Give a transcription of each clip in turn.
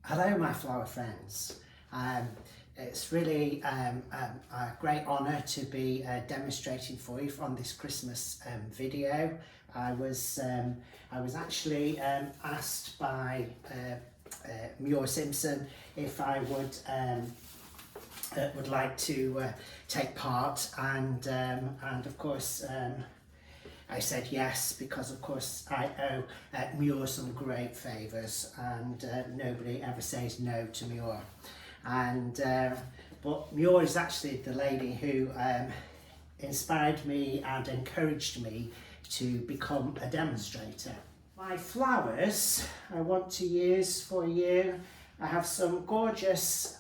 Hello my flower friends. It's really a great honour to be demonstrating for you on this Christmas video. I was actually asked by Muir Simpson if I would like to take part, and of course I said yes, because of course I owe Muir some great favours, and nobody ever says no to Muir. And but Muir is actually the lady who inspired me and encouraged me to become a demonstrator. My flowers I want to use for you, I have some gorgeous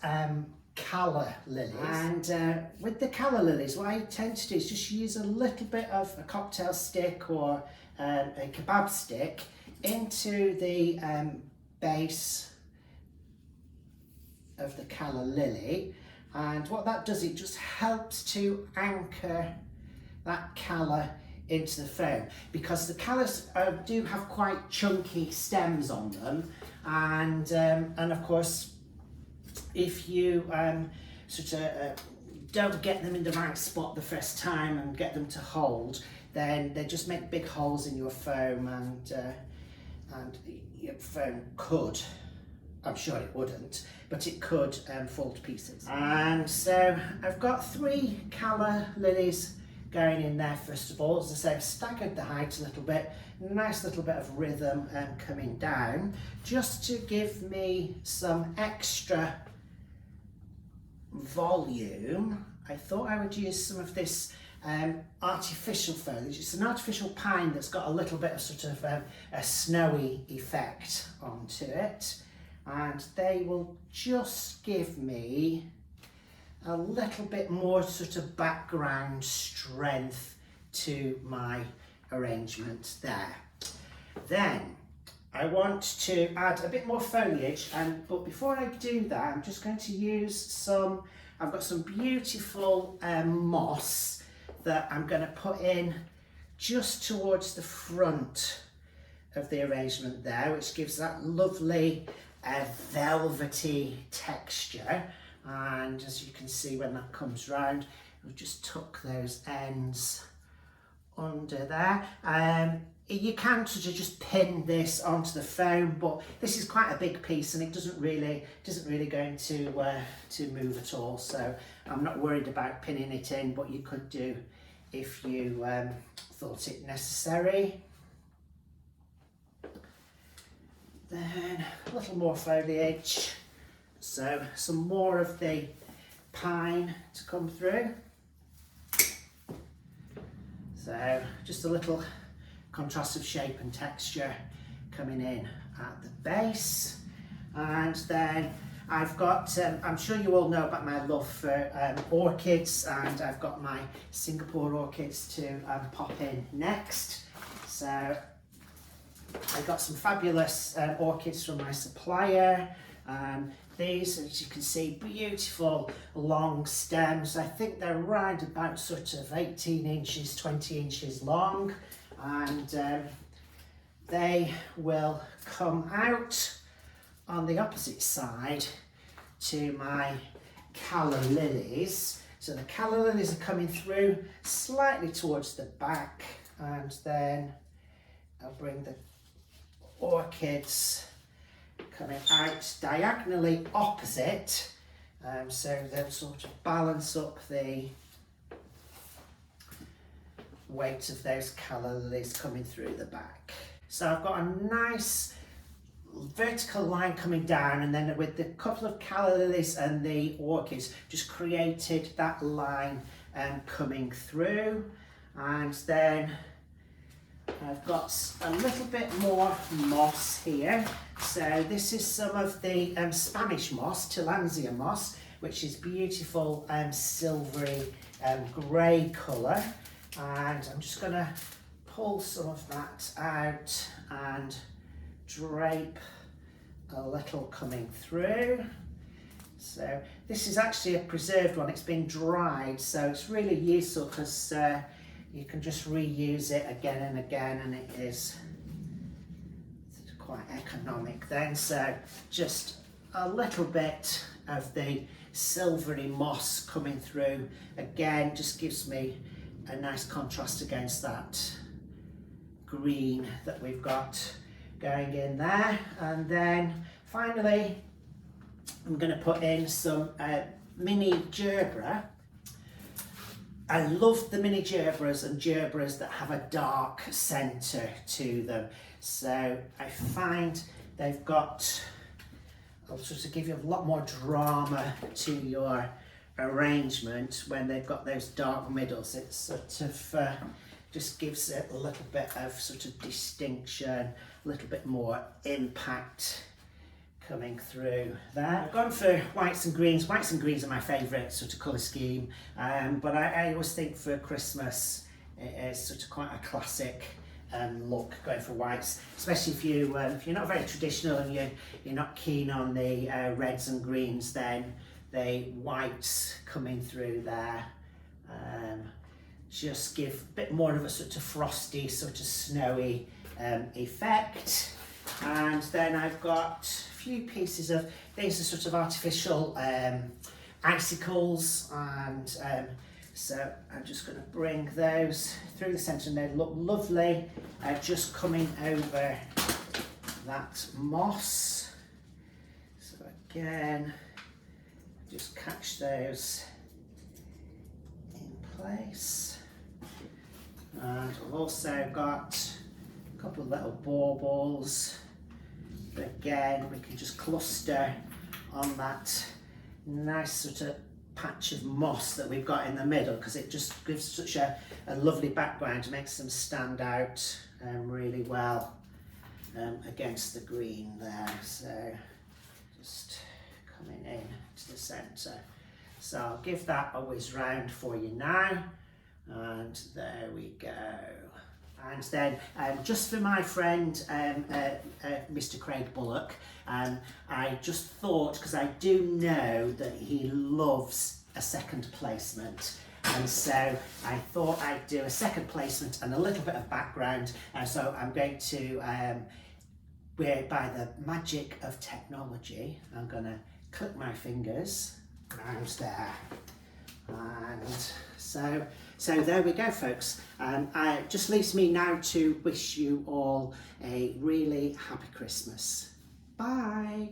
calla lilies, and with the calla lilies what I tend to do is just use a little bit of a cocktail stick or a kebab stick into the base of the calla lily, and what that does, it just helps to anchor that calla into the foam, because the callas do have quite chunky stems on them, and of course if you don't get them in the right spot the first time and get them to hold, then they just make big holes in your foam, and your foam could, I'm sure it wouldn't, but it could fall to pieces. And so I've got 3 calla lilies going in there first of all. As I say, I've staggered the height a little bit, nice little bit of rhythm coming down, just to give me some extra volume. I thought I would use some of this artificial foliage. It's an artificial pine that's got a little bit of sort of a snowy effect onto it, and they will just give me a little bit more sort of background strength to my arrangement there. Then I want to add a bit more foliage, but before I do that, I'm just going to use some, I've got some beautiful moss that I'm going to put in just towards the front of the arrangement there, which gives that lovely velvety texture. And as you can see, when that comes round, we'll just tuck those ends under there. You can sort of just pin this onto the foam, but this is quite a big piece and it doesn't really going to move at all, so I'm not worried about pinning it in, but you could do if you thought it necessary. Then a little more foliage, so some more of the pine to come through. So just a little contrast of shape and texture coming in at the base. And then I've got, I'm sure you all know about my love for orchids, and I've got my Singapore orchids to pop in next. So I got some fabulous orchids from my supplier. These, as you can see, beautiful long stems. I think they're around about sort of 18 inches, 20 inches long, and they will come out on the opposite side to my calla lilies. So the calla lilies are coming through slightly towards the back, and then I'll bring the orchids coming out diagonally opposite, so they'll sort of balance up the weight of those calla lilies coming through the back. So I've got a nice vertical line coming down, and then with the couple of calla lilies and the orchids just created that line coming through. And then I've got a little bit more moss here. So this is some of the Spanish moss, Tillandsia moss, which is beautiful silvery grey colour. And I'm just going to pull some of that out and drape a little coming through. So this is actually a preserved one, it's been dried, so it's really useful because you can just reuse it again and again, and it is quite economic then. So just a little bit of the silvery moss coming through. Again, just gives me a nice contrast against that green that we've got going in there. And then finally, I'm going to put in some mini gerbera. I love the mini gerberas and gerberas that have a dark centre to them. So I find they've got, I'll sort of give you a lot more drama to your arrangement when they've got those dark middles. It sort of just gives it a little bit of sort of distinction, a little bit more impact coming through there. I've gone for whites and greens. Whites and greens are my favourite sort of colour scheme, but I always think for Christmas it is sort of quite a classic look going for whites, especially if you're not very traditional and you're not keen on the reds and greens. Then the whites coming through there just give a bit more of a sort of frosty, sort of snowy effect. And then I've got a few pieces of, these are sort of artificial icicles, and so I'm just going to bring those through the centre, and they look lovely just coming over that moss. So again, just catch those in place. And I've also got a couple of little baubles. Again, we can just cluster on that nice sort of patch of moss that we've got in the middle, because it just gives such a lovely background, makes them stand out really well against the green there. So just coming in to the centre. So I'll give that a whiz round for you now, and there we go. And then just for my friend Mr. Craig Bullock, I just thought, because I do know that he loves a second placement, and so I thought I'd do a second placement and a little bit of background. So I'm going to, by the magic of technology, I'm going to click my fingers around there. And so there we go, folks. It just leaves me now to wish you all a really happy Christmas. Bye.